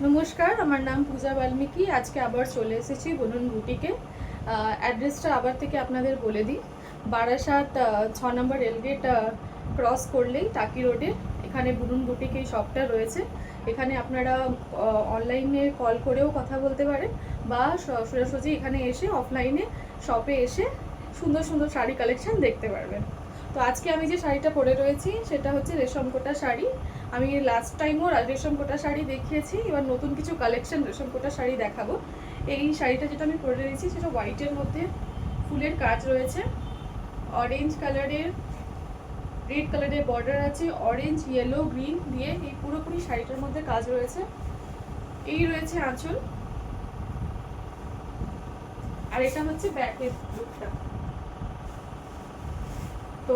নমস্কার, আমার নাম পূজা বাল্মীকি। আজকে আবার চলে এসেছি বুনন বুটিকে। অ্যাড্রেসটা আবার থেকে আপনাদের বলে দিই। বারাসাত 6 নম্বর রেলগেট ক্রস করলেই টাকি রোডে এখানে বুনন বুটিক এই শপটা রয়েছে। এখানে আপনারা অনলাইনে কল করেও কথা বলতে পারেন বা সোজাসুজি এখানে এসে অফলাইনে শপে এসে সুন্দর সুন্দর শাড়ি কালেকশন দেখতে পারবেন। তো আজকে আমি যে শাড়িটা পরে রয়েছি সেটা হচ্ছে রেশম কোটা শাড়ি। আমি লাস্ট টাইমও রেশম কোটা শাড়ি দেখিয়েছি, এবার নতুন কিছু কালেকশন রেশম কোটা শাড়ি দেখাবো। এই শাড়িটা যেটা আমি পরে রয়েছি সেটা হোয়াইটের মধ্যে ফুলের কাজ রয়েছে, অরেঞ্জ কালারের, রেড কালারের বর্ডার আছে, অরেঞ্জ ইয়েলো গ্রিন দিয়ে এই পুরোপুরি শাড়িটার মধ্যে কাজ রয়েছে। এই রয়েছে আঁচল, আর এটা হচ্ছে ব্যাকের লুকটা। তো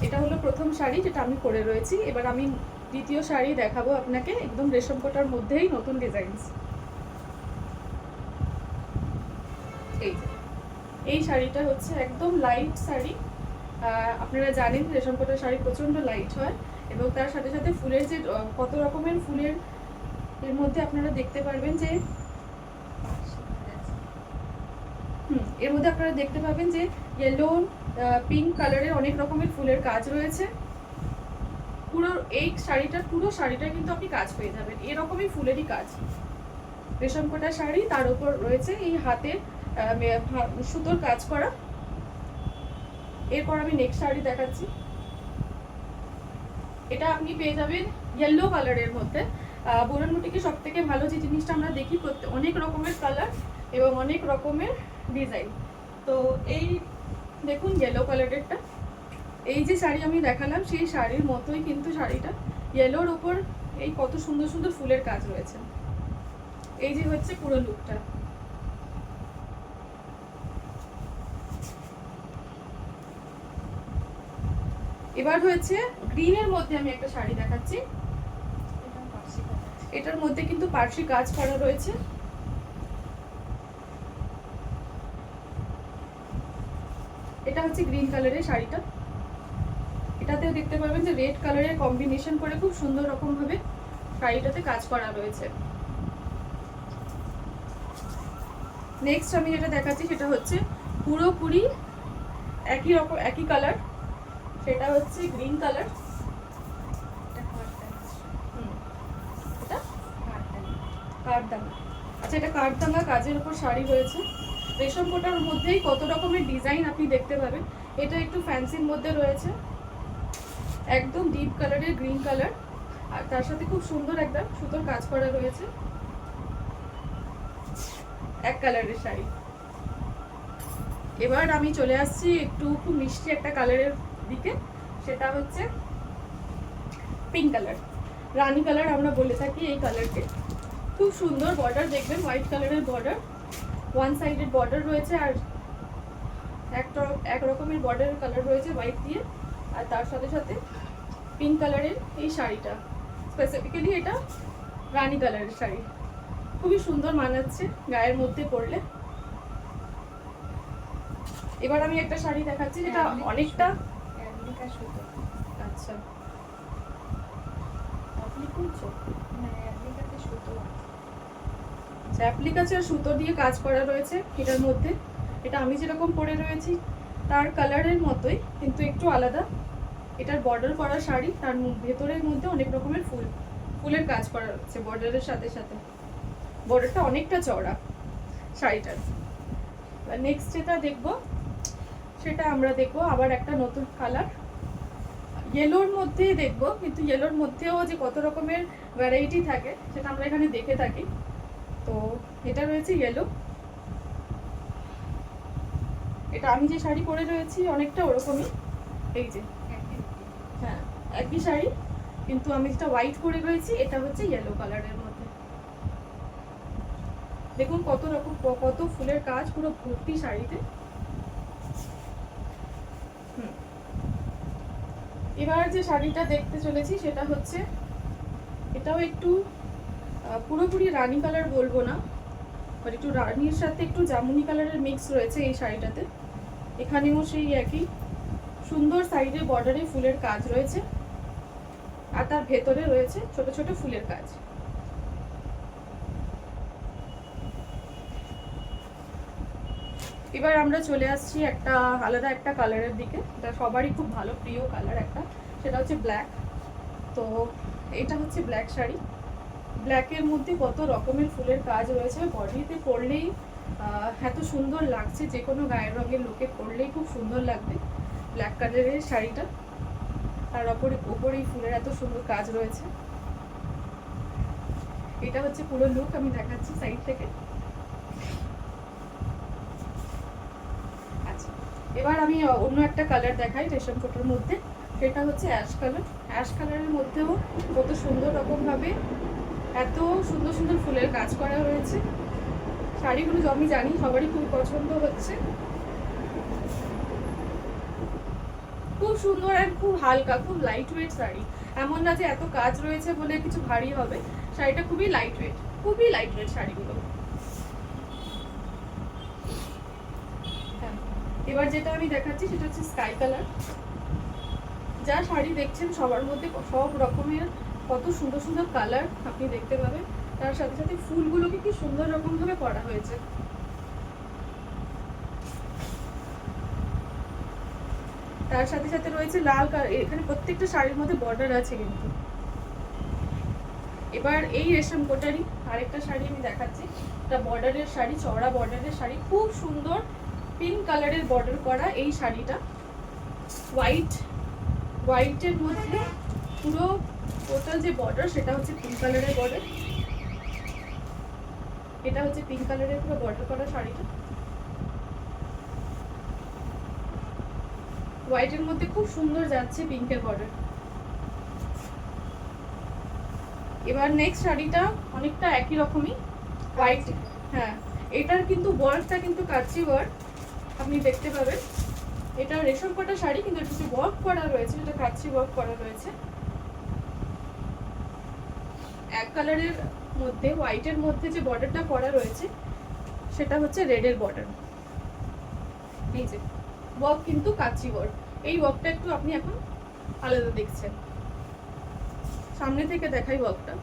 এটা হলো প্রথম শাড়ি যেটা আমি পরে রয়েছি। এবার আমি দ্বিতীয় শাড়ি দেখাবো আপনাকে, একদম রেশম কোটার মধ্যেই নতুন ডিজাইনস। এই শাড়িটা হচ্ছে একদম লাইট শাড়ি। আপনারা জানেন রেশম কোটার শাড়ি প্রচণ্ড লাইট হয়, এবং তার সাথে সাথে ফুলের যে কত রকমের ফুলের এর মধ্যে আপনারা দেখতে পারবেন যে এর মধ্যে আপনারা দেখতে পাবেন যে ইয়েলো, পিঙ্ক কালারের অনেক রকমের ফুলের কাজ রয়েছে। পুরো এই পুরো শাড়িটা কিন্তু আপনি কাজ পেয়ে যাবেন, এরকমই ফুলেরই কাজ। রেশম কোটা শাড়ি, তার উপর রয়েছে এই হাতে সুতোর কাজ করা। এরপর আমি নেক্সট শাড়ি দেখাচ্ছি। এটা আপনি পেয়ে যাবেন ইয়েলো কালারের মধ্যে। বুনন বুটিকে সব থেকে ভালো যে জিনিসটা আমরা দেখি, অনেক রকমের কালার এবং অনেক রকমের ডিজাইন। তো এই দেখুন ইয়েলো কালারেরটা, এই যে শাড়ি আমি দেখালাম সেই শাড়ির মতোই কিন্তু শাড়িটা ইয়েলোর ওপর এই কত সুন্দর সুন্দর ফুলের কাজ রয়েছে। এই যে হচ্ছে পুরো লুকটা। এবার হয়েছে গ্রিনের মধ্যে আমি একটা শাড়ি দেখাচ্ছি। এটার মধ্যে কিন্তু পার্সি কাজ করা রয়েছে। এটা হচ্ছে গ্রিন কালারের শাড়িটা। এটাতেও দেখতে পাবেন যে রেড কালারের কম্বিনেশন করে খুব সুন্দর রকম ভাবে শাড়িটাতে কাজ করা রয়েছে। নেক্সট আমি যেটা দেখাচ্ছি সেটা হচ্ছে পুরোপুরি একই রকম একই কালার, সেটা হচ্ছে গ্রিন কালার। এটা কাঠদাঙ্গা, আচ্ছা এটা কাঠদাঙ্গা কাজের উপর শাড়ি রয়েছে। রেশম কোটার মধ্যেই কত রকমের ডিজাইন আপনি দেখতে পাবেন। এটা একটু ফ্যান্সির মধ্যে রয়েছে, একদম ডিপ কালারের গ্রিন কালার, আর তার সাথে খুব সুন্দর একদম সুতোর কাজ করা রয়েছে। এক কালারের শাড়ি। এবার আমি চলে আসছি একটু খুব মিষ্টি একটা কালারের দিকে, সেটা হচ্ছে পিঙ্ক কালার, রানী কালার আমরা বলে থাকি এই কালারকে। খুব সুন্দর বর্ডার দেখবেন, হোয়াইট কালারের বর্ডার, ওয়ান সাইডেড বর্ডার রয়েছে, আর এক রকমের বর্ডার কালার রয়েছে হোয়াইট দিয়ে, আর তার সাথে সাথে পিঙ্ক কালারের এই শাড়িটা। স্পেসিফিক্যালি এটা রানী কালারের শাড়ি, খুবই সুন্দর মানাচ্ছে গায়ের মধ্যে পরলে। এবার আমি একটা শাড়ি দেখাচ্ছি যেটা অনেকটা, আচ্ছা অ্যাপ্লিকাচার সুতো দিয়ে কাজ করা রয়েছে এটার মধ্যে। এটা আমি যেরকম পরে রয়েছি তার কালারের মতোই, কিন্তু একটু আলাদা। এটার বর্ডার করা শাড়ি, তার ভেতরের মধ্যে অনেক রকমের ফুলের কাজ করা রয়েছে বর্ডারের সাথে সাথে। বর্ডারটা অনেকটা চওড়া শাড়িটার। নেক্সট যেটা দেখবো সেটা আমরা দেখবো আবার একটা নতুন কালার, ইয়েলোর মধ্যে দেখবো, কিন্তু ইয়েলোর মধ্যেও যে কত রকমের ভ্যারাইটি থাকে সেটা আমরা এখানে দেখে থাকি। তো এটা রয়েছে ইয়েলো। এটা আমি যে শাড়ি পরে রয়েছি অনেকটা ওরকমই, এই যে হ্যাঁ একই শাড়ি, কিন্তু আমি যেটা হোয়াইট পরে রয়েছি এটা হচ্ছে ইয়েলো কালারের মধ্যে। দেখুন কত রকম কত ফুলের কাজ পুরো ভর্তি শাড়িতে। এবার যে শাড়িটা দেখতে চলেছি সেটা হচ্ছে, এটাও একটু পুরোপুরি রানী কালার বলবো না, বাট একটু রানীর সাথে একটু জামুনি কালারের মিক্স রয়েছে এই শাড়িটাতে। এখানেও সেই একই সুন্দর সাইডে বর্ডারে ফুলের কাজ রয়েছে, আর তার ভেতরে রয়েছে ছোট ছোট ফুলের কাজ। এবার আমরা চলে আসছি একটা আলাদা একটা কালারের দিকে, এটা সবারই খুব ভালো প্রিয় কালার একটা, সেটা হচ্ছে ব্ল্যাক। তো এটা হচ্ছে ব্ল্যাক শাড়ি, ব্ল্যাকের মধ্যে কত রকমের ফুলের কাজ রয়েছে, বডিতে পরলেই এত সুন্দর লাগছে, যে কোনো গায়ের রঙের লোকে পরলেই খুব সুন্দর লাগবে ব্ল্যাক কালারের শাড়িটা। তার ওপরেই ফুলের এত সুন্দর কাজ রয়েছে। এটা হচ্ছে পুরো লুক, আমি দেখাচ্ছি সাইড থেকে। আচ্ছা, এবার আমি অন্য একটা কালার দেখাই রেশম কোটের মধ্যে, সেটা হচ্ছে অ্যাশ কালার। অ্যাশ কালারের মধ্যেও কত সুন্দর রকমভাবে এত সুন্দর সুন্দর ফুলের কাজ করা হয়েছে। শাড়িগুলো আমি জানি সবারই খুব পছন্দ হচ্ছে, খুব সুন্দর আর খুব হালকা, খুব লাইট ওয়েট শাড়ি। এমন না যে এত কাজ রয়েছে বলে কিছু ভারী হবে, শাড়িটা খুবই লাইট ওয়েট, খুবই লাইট ওয়েট শাড়িগুলো। হ্যাঁ, এবার যেটা আমি দেখাচ্ছি সেটা হচ্ছে স্কাই কালার। যা শাড়ি দেখছেন সবার মধ্যে সব রকমের কত সুন্দর সুন্দর কালার আপনি দেখতে পাবেন, তার সাথে সাথে ফুলগুলোকে কি সুন্দর রকম ভাবে করা হয়েছে। তার সাথে সাথে রয়েছে লাল কালার, এখানে প্রত্যেকটা শাড়ির মধ্যে বর্ডার আছে কিন্তু। এবার এই রেশম কোটারই আরেকটা শাড়ি আমি দেখাচ্ছি, এটা বর্ডারের শাড়ি, চওড়া বর্ডারের শাড়ি, খুব সুন্দর পিঙ্ক কালারের বর্ডার করা এই শাড়িটা। হোয়াইটের মধ্যে পুরো টোটাল যে বর্ডার সেটা হচ্ছে পিঙ্ক কালারের বর্ডার। এটা হচ্ছে পিঙ্ক কালারের পুরো বর্ডার করা শাড়িটা, হোয়াইটের মধ্যে খুব সুন্দর যাচ্ছে পিঙ্কের বর্ডার। এবার নেক্সট শাড়িটা অনেকটা একই রকমই হোয়াইট। হ্যাঁ, এটার কিন্তু ওয়ার্কটা কিন্তু কাচ্চি ওয়ার্ক আপনি দেখতে পাবেন। এটা রেশম কটা শাড়ি কিন্তু এটা যে ওয়ার্ক করা রয়েছে এটা কাচ্চি ওয়ার্ক করা রয়েছে। এক কালারের মধ্যে হোয়াইটের মধ্যে যে বর্ডারটা করা রয়েছে সেটা হচ্ছে রেডের বর্ডার। এই যে ওয়ার্ক কিন্তু কাচ্চি ওয়ার্ক, এই ওয়ার্কটা একটু আপনি এখন আলাদা দেখছেন। সামনে থেকে দেখাই ওয়ার্কটা।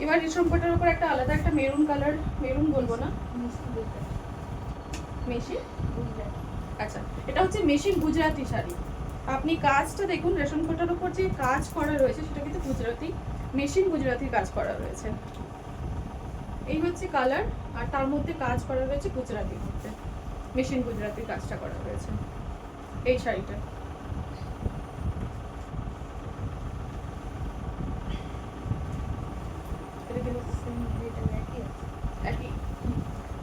এবার রেশম কোটার উপর একটা আলাদা একটা মেরুন কালার, মেরুন বলবো না, মেশিন, আচ্ছা এটা হচ্ছে মেশিন গুজরাটি শাড়ি। আপনি কাজটা দেখুন, রেশম কোটার উপর যে কাজ করা রয়েছে সেটা কিন্তু গুজরাটি, মেশিন গুজরাটি কাজ করা রয়েছে। এই হচ্ছে কালার, আর তার মধ্যে কাজ করা রয়েছে গুজরাটির মধ্যে, মেশিন গুজরাটির কাজটা করা রয়েছে এই শাড়িটা।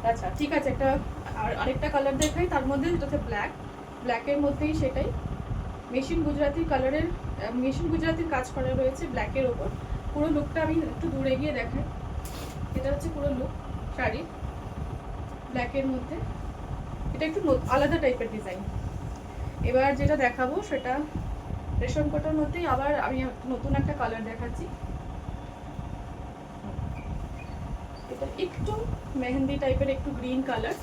আচ্ছা ঠিক আছে, একটা আরেকটা কালার দেখাই তার মধ্যে, যেটা হচ্ছে ব্ল্যাক, ব্ল্যাকের মধ্যেই সেটাই মেশিন গুজরাটি কালারের, মেশিন গুজরাটির কাজ করা রয়েছে ব্ল্যাকের ওপর। পুরো লুকটা আমি একটু দূরে গিয়ে দেখাই। এটা হচ্ছে পুরো লুক শাড়ি ব্ল্যাকের মধ্যে, এটা একটু আলাদা টাইপের ডিজাইন। এবার যেটা দেখাবো সেটা রেশম কোটার মধ্যেই আবার আমি নতুন একটা কালার দেখাচ্ছি। এটা একটু মেহেন্দি টাইপের, একটু গ্রিন কালার,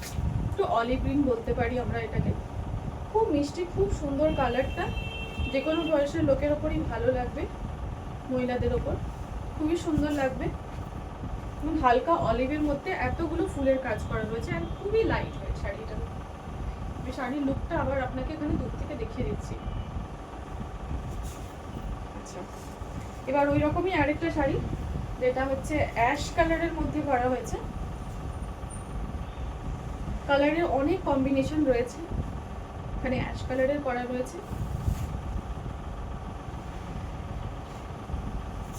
একটু অলিভ গ্রিন বলতে পারি আমরা এটাকে। খুব মিষ্টি, খুব সুন্দর কালারটা, যে কোনো বয়সের লোকের ওপরই ভালো লাগবে, মহিলাদের ওপর খুবই সুন্দর লাগবে। এবং হালকা অলিভের মধ্যে এতগুলো ফুলের কাজ করা রয়েছে, আর খুবই লাইট ওয়েট শাড়িটা। আমি শাড়ির লুকটা আবার আপনাকে এখানে দূর থেকে দেখিয়ে দিচ্ছি। আচ্ছা, এবার ওই রকমই আরেকটা শাড়ি, যেটা হচ্ছে অ্যাশ কালারের মধ্যে করা হয়েছে। কালারের অনেক কম্বিনেশন রয়েছে, এখানে অ্যাশ কালারের করা রয়েছে।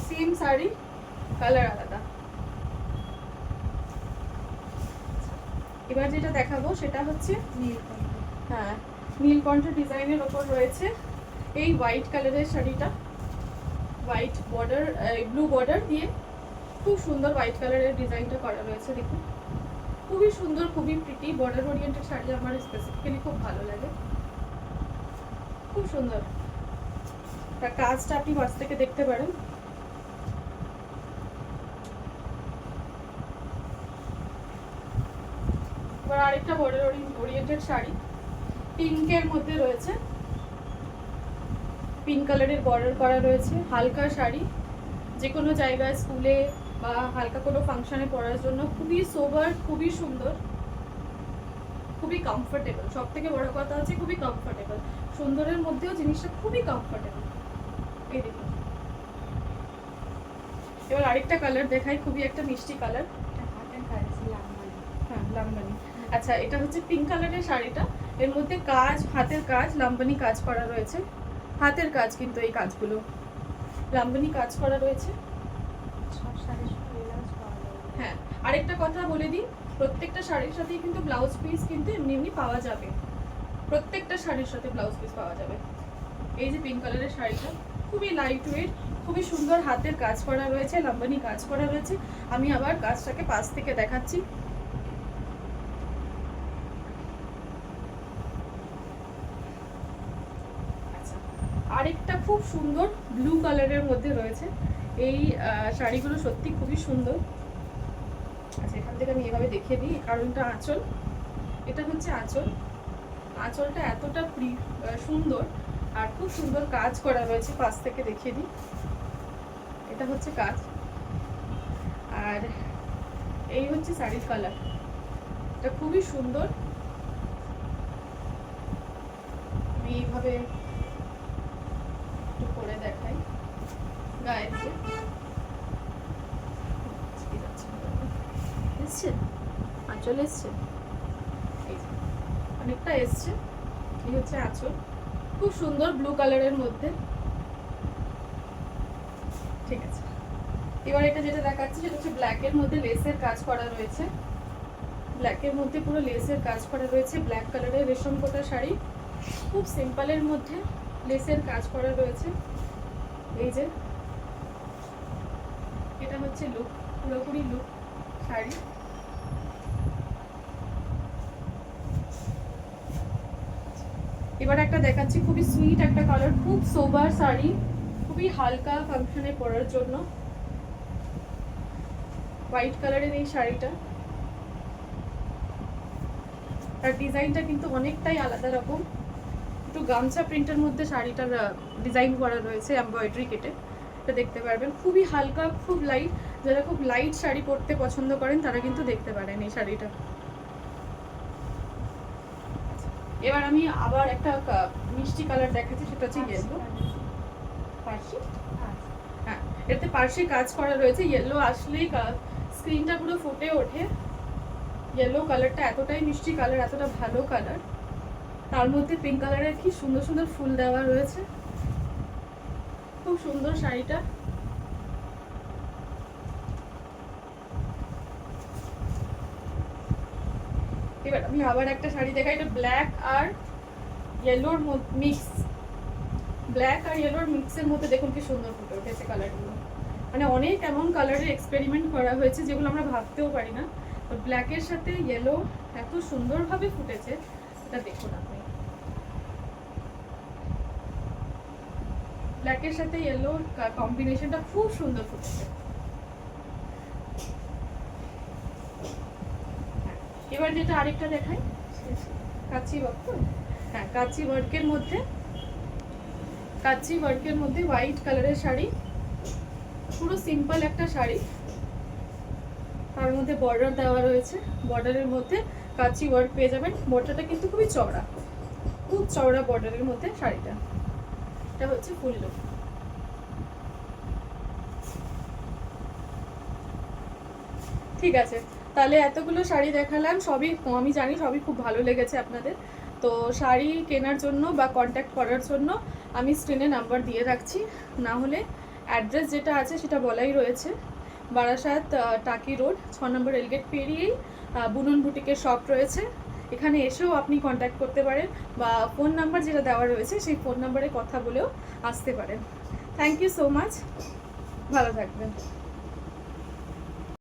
সেম শাড়ি, কালার আলাদা। এবার যেটা দেখাবো সেটা হচ্ছে হ্যাঁ নীলকণ্ঠ ডিজাইনের ওপর রয়েছে এই হোয়াইট কালারের শাড়িটা। হোয়াইট বর্ডার, ব্লু বর্ডার দিয়ে খুব সুন্দর হোয়াইট কালারের ডিজাইনটা করা রয়েছে। দেখুন খুবই সুন্দর, খুবই প্রিটি, বর্ডার ওরিয়েন্টেড শাড়ি আমার স্পেসিফিক্যালি খুব ভালো লাগে, খুব সুন্দর। তার কাজটা আপনি পাশ থেকে দেখতে পারেন। এবার আরেকটা বর্ডার ওরিয়েন্টেড শাড়ি পিঙ্কের মধ্যে রয়েছে, পিঙ্ক কালারের বর্ডার করা রয়েছে, হালকা শাড়ি, যে কোনো জায়গায় স্কুলে বা হালকা কোনো ফাংশনে পরার জন্য খুবই সোবার, খুবই সুন্দর, খুবই কমফোর্টেবল। সব থেকে বড় কথা হচ্ছে খুবই কমফোর্টেবল। সুন্দরের মধ্যেও জিনিসটা খুবই কমফোর্টেবল। এই দেখুন। এবার আরেকটা কালার দেখাই, খুবই একটা মিষ্টি কালার। হ্যাঁ, লামবানি। আচ্ছা, এটা হচ্ছে পিঙ্ক কালারের শাড়িটা। এর মধ্যে কাজ, হাতের কাজ, লামবানি কাজ করা রয়েছে। হাতের কাজ কিন্তু এই কাজগুলো লামবানি কাজ করা রয়েছে। হ্যাঁ, আরেকটা কথা বলে দিই, প্রত্যেকটা শাড়ির সাথেই কিন্তু ব্লাউজ পিস কিন্তু এমনি এমনি পাওয়া যাবে। প্রত্যেকটা শাড়ির সাথে ব্লাউজ পিস পাওয়া যাবে। এই যে পিঙ্ক কালারের শাড়িটা খুবই লাইট ওয়েট, খুবই সুন্দর হাতের কাজ করা রয়েছে, লাম্বানি কাজ করা রয়েছে। আমি আবার কাজটাকে পাশ থেকে দেখাচ্ছি। আচ্ছা, আরেকটা খুব সুন্দর ব্লু কালারের মধ্যে রয়েছে। এই শাড়িগুলো সত্যি খুবই সুন্দর। আচ্ছা, এখান থেকে আমি এভাবে দেখিয়ে দিই, কারণ এটা আঁচল। এটা হচ্ছে আঁচল। আঁচলটা এতটা সুন্দর আর খুব সুন্দর কাজ করা রয়েছে। পাশ থেকে দেখিয়ে দিই, এটা হচ্ছে কাজ। আর এই হচ্ছে শাড়ির কালার, এটা খুবই সুন্দর। আমি এইভাবে একটু করে দেখাই গায়ে দিয়ে। এসছে আঁচল, এসছে অনেকটা এসছে। এই হচ্ছে আঁচল, খুব সুন্দর ব্লু কালারের মধ্যে। ঠিক আছে, এবার এটা যেটা দেখাচ্ছি সেটা হচ্ছে ব্ল্যাকের মধ্যে লেসের কাজ করা রয়েছে। ব্ল্যাকের মধ্যে পুরো লেসের কাজ করা রয়েছে। ব্ল্যাক কালারের রেশম কোটা শাড়ি, খুব সিম্পলের মধ্যে লেসের কাজ করা রয়েছে। এই যে এটা হচ্ছে লুক, পুরোপুরি লুক শাড়ি। এবার একটা দেখাচ্ছি খুবই সুইট একটা কালার, খুব সোবার শাড়ি, খুবই হালকা ফাংশনে পরার জন্য। হোয়াইট কালারের এই শাড়িটা, তার ডিজাইনটা কিন্তু অনেকটাই আলাদা রকম। একটু গামছা প্রিন্টের মধ্যে শাড়িটার ডিজাইন করা রয়েছে, এমব্রয়ডারি কেটে। এটা দেখতে পারবেন, খুবই হালকা, খুব লাইট। যারা খুব লাইট শাড়ি পরতে পছন্দ করেন তারা কিন্তু দেখতে পারেন এই শাড়িটা। এবার আমি আবার একটা মিষ্টি কালার দেখাচ্ছি, সেটা হচ্ছে ইয়েলো। পার্সি, হ্যাঁ, এতে পার্সি কাজ করা রয়েছে। ইয়েলো আসলেই স্ক্রিনটা পুরো ফুটে ওঠে। ইয়েলো কালারটা এতটাই মিষ্টি কালার, এতটা ভালো কালার। তার মধ্যে পিঙ্ক কালারের কি সুন্দর সুন্দর ফুল দেওয়া রয়েছে। খুব সুন্দর শাড়িটা। এবার আমি আবার একটা শাড়ি দেখাই, এটা ব্ল্যাক আর ইয়েলোর মিক্স। ব্ল্যাক আর ইয়েলোর মিক্সের মধ্যে দেখুন কি সুন্দর ফুটে উঠেছে কালারগুলো। মানে অনেক এমন কালারের এক্সপেরিমেন্ট করা হয়েছে যেগুলো আমরা ভাবতেও পারি না। তো ব্ল্যাকের সাথে ইয়েলো এত সুন্দরভাবে ফুটেছে, এটা দেখুন আপনি। ব্ল্যাকের সাথে ইয়েলো কম্বিনেশনটা খুব সুন্দর ফুটেছে। এবার যেটা আরেকটা দেখাই, কাচি ওয়ার্ক। হ্যাঁ, কাচি ওয়ার্কের মধ্যে, কাচি ওয়ার্কের মধ্যে হোয়াইট কালারের শাড়ি, পুরো সিম্পল একটা শাড়ি। তার মধ্যে বর্ডার দেওয়া রয়েছে, বর্ডারের মধ্যে কাচি ওয়ার্ক পেয়ে যাবেন। বর্ডারটা কিন্তু খুবই চওড়া, খুব চওড়া বর্ডারের মধ্যে শাড়িটা। এটা হচ্ছে ফুল লুক। ঠিক আছে, তাহলে এতগুলো শাড়ি দেখালাম, সবই আমি জানি সবই খুব ভালো লেগেছে আপনাদের। তো শাড়ি কেনার জন্য বা কন্ট্যাক্ট করার জন্য আমি স্ক্রিনে নাম্বার দিয়ে রাখছি, না হলে অ্যাড্রেস যেটা আছে সেটা বলাই রয়েছে। বারাসাত টাকি রোড 6 নম্বর রেলগেট পেরিয়েই বুনন বুটিকের শপ রয়েছে। এখানে এসেও আপনি কন্ট্যাক্ট করতে পারেন, বা ফোন নাম্বার যেটা দেওয়া রয়েছে সেই ফোন নাম্বারে কথা বলেও আসতে পারেন। থ্যাংক ইউ সো মাচ, ভালো থাকবেন।